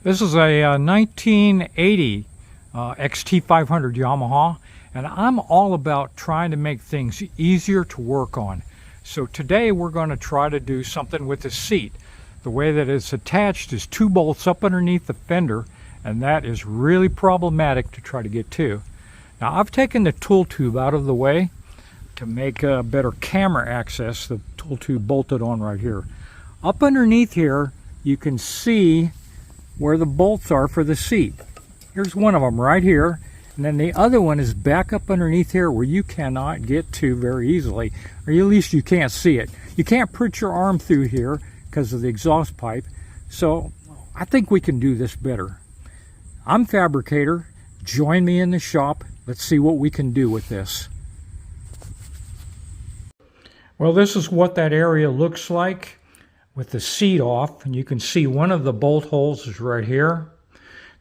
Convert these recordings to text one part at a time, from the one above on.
This is a 1980 XT500 Yamaha, and I'm all about trying to make things easier to work on. So today we're going to try to do something with the seat. The way that it's attached is two bolts up underneath the fender, and that is really problematic to try to get to. Now I've taken the tool tube out of the way to make better camera access. The tool tube bolted on right here. Up underneath here you can see where the bolts are for the seat. Here's one of them right here, and then the other one is back up underneath here where you cannot get to very easily, or at least you can't see it. You can't put your arm through here because of the exhaust pipe, so I think we can do this better. I'm Fabricator. Join me in the shop. Let's see what we can do with this. Well, this is what that area looks like with the seat off, and you can see one of the bolt holes is right here,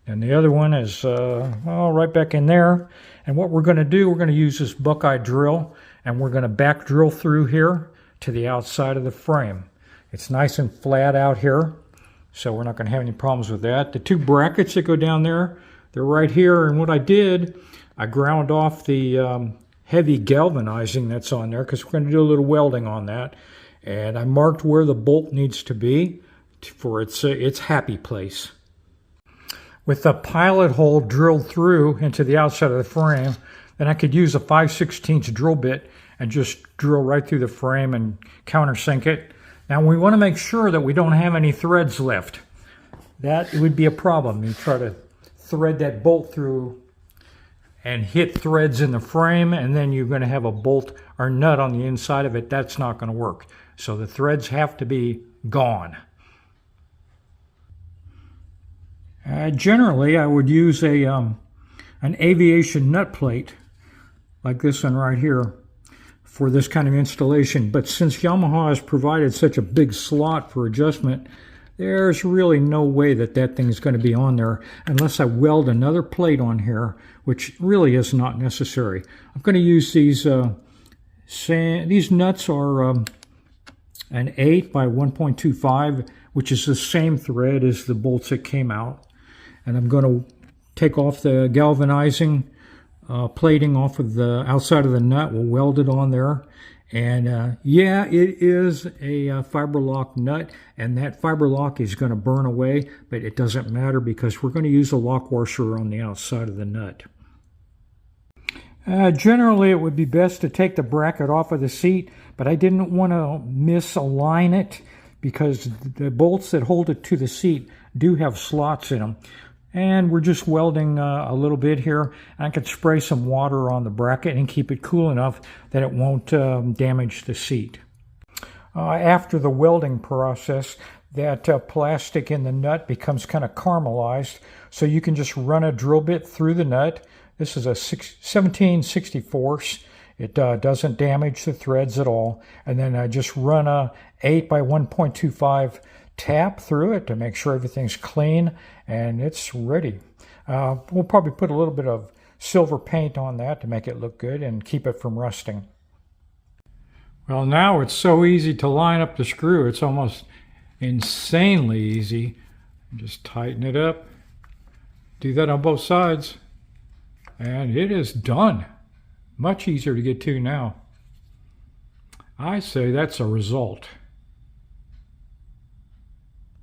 and the other one is right back in there. And what we're going to do, we're going to use this Buckeye drill, and we're going to back drill through here to the outside of the frame. It's nice and flat out here, so we're not going to have any problems with that. The two brackets that go down there, they're right here, and what I did, I ground off the heavy galvanizing that's on there because we're going to do a little welding on that. And I marked where the bolt needs to be for its happy place. With the pilot hole drilled through into the outside of the frame, then I could use a 5/16 drill bit and just drill right through the frame and countersink it. Now we want to make sure that we don't have any threads left. That would be a problem. You try to thread that bolt through and hit threads in the frame, and then you're going to have a bolt or nut on the inside of it. That's not going to work. So the threads have to be gone. Generally, I would use an aviation nut plate like this one right here for this kind of installation. But since Yamaha has provided such a big slot for adjustment, there's really no way that that thing is going to be on there unless I weld another plate on here, which really is not necessary. I'm going to use these nuts are an 8 by 1.25, which is the same thread as the bolts that came out. And I'm going to take off the galvanizing plating off of the outside of the nut. We'll weld it on there. And yeah, it is a fiber lock nut, and that fiber lock is going to burn away, but it doesn't matter because we're going to use a lock washer on the outside of the nut. Generally, it would be best to take the bracket off of the seat, but I didn't want to misalign it because the bolts that hold it to the seat do have slots in them. And we're just welding a little bit here. I could spray some water on the bracket and keep it cool enough that it won't damage the seat. After the welding process, that plastic in the nut becomes kind of caramelized, so you can just run a drill bit through the nut. This is a 17/64. It doesn't damage the threads at all. And then I just run a 8 by 1.25 tap through it to make sure everything's clean, and it's ready. We'll probably put a little bit of silver paint on that to make it look good and keep it from rusting. Well, now it's so easy to line up the screw. It's almost insanely easy. Just tighten it up. Do that on both sides. And it is done. Much easier to get to now. I say that's a result.